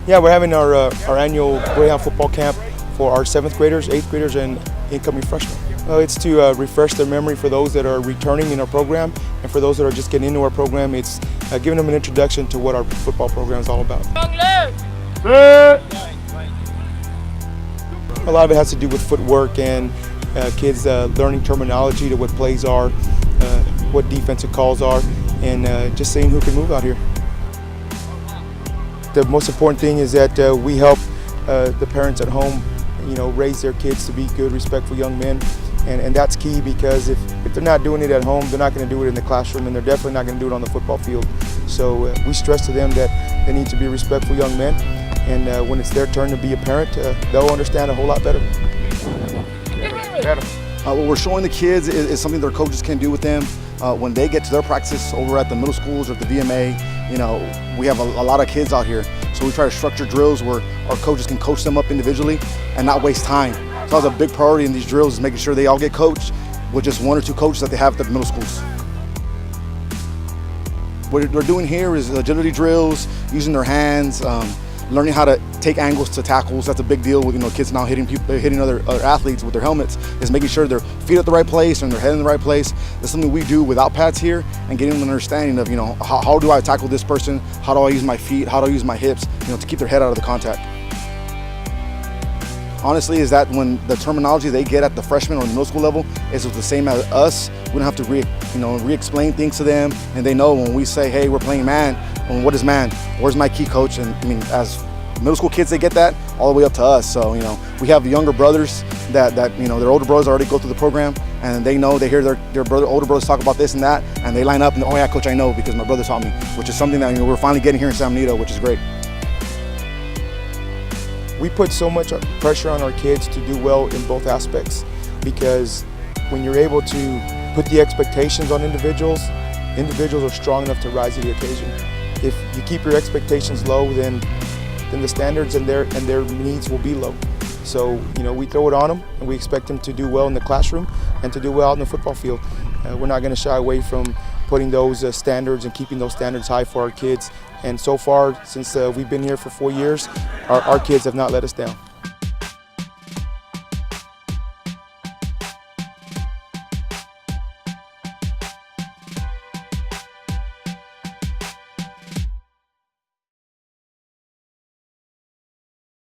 Yeah, we're having our annual Greyhound football camp for our 7th graders, 8th graders, and incoming freshmen. It's to refresh their memory for those that are returning in our program, and for those that are just getting into our program, it's giving them an introduction to what our football program is all about. A lot of it has to do with footwork and kids learning terminology to what plays are, what defensive calls are, and just seeing who can move out here. The most important thing is that we help the parents at home, raise their kids to be good, respectful young men, and that's key, because if they're not doing it at home, they're not going to do it in the classroom, and they're definitely not going to do it on the football field. So we stress to them that they need to be respectful young men, and when it's their turn to be a parent, they'll understand a whole lot better. What we're showing the kids is something their coaches can do with them. When they get to their practice over at the middle schools or the VMA, we have a lot of kids out here. So we try to structure drills where our coaches can coach them up individually and not waste time. So that's a big priority in these drills, is making sure they all get coached with just 1 or 2 coaches that they have at the middle schools. What we're doing here is agility drills, using their hands, learning how to take angles to tackles. That's a big deal with kids now hitting other athletes with their helmets, is making sure their feet at the right place and their head in the right place. That's something we do without pads here, and getting them an understanding of how do I tackle this person, how do I use my feet, how do I use my hips, to keep their head out of the contact. Honestly, is that when the terminology they get at the freshman or the middle school level is the same as us, we don't have to re-explain things to them, and they know when we say, hey, we're playing man, well, what is man? Where's my key coach? And as middle school kids, they get that all the way up to us. So we have younger brothers that their older brothers already go through the program, and they hear their older brothers talk about this and that, and they line up and, oh yeah, coach, I know because my brother taught me, which is something that we're finally getting here in San Benito, which is great. We put so much pressure on our kids to do well in both aspects, because when you're able to put the expectations on individuals are strong enough to rise to the occasion. If you keep your expectations low, then the standards and their needs will be low. So we throw it on them, and we expect them to do well in the classroom and to do well out in the football field. We're not going to shy away from putting those standards and keeping those standards high for our kids. And so far, since we've been here for 4 years, our kids have not let us down.